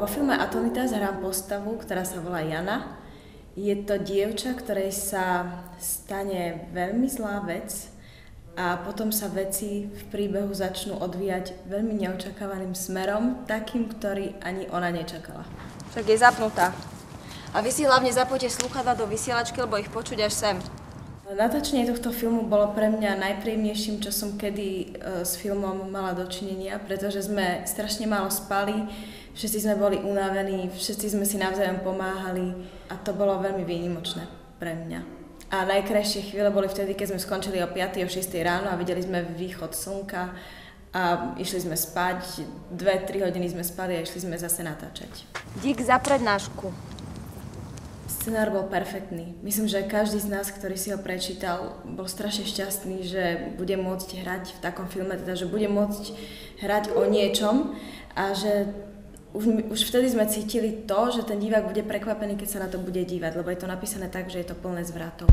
Vo filme Atonitas hrám postavu, ktorá sa volá Jana. Je to dievča, ktorej sa stane veľmi zlá vec a potom sa veci v príbehu začnú odvíjať veľmi neočakávaným smerom, takým, ktorý ani ona nečakala. Však je zapnutá. A vy si hlavne zapojte slúchadlá do vysielačky, lebo ich počuť až sem. Natáčanie tohto filmu bolo pre mňa najpríjemnejším, čo som kedy s filmom mala dočinenia, pretože sme strašne málo spali, všetci sme boli unavení, všetci sme si navzájom pomáhali a to bolo veľmi výnimočné pre mňa. A najkrajšie chvíle boli vtedy, keď sme skončili o 5. o 6. ráno a videli sme východ slnka a išli sme spať, 2-3 hodiny sme spali a išli sme zase natáčať. Dík za prednášku. Scenár bol perfektný. Myslím, že každý z nás, ktorý si ho prečítal, bol strašne šťastný, že bude môcť hrať v takom filme, teda že bude môcť hrať o niečom a že už vtedy sme cítili to, že ten divák bude prekvapený, keď sa na to bude dívať, lebo je to napísané tak, že je to plné zvratov.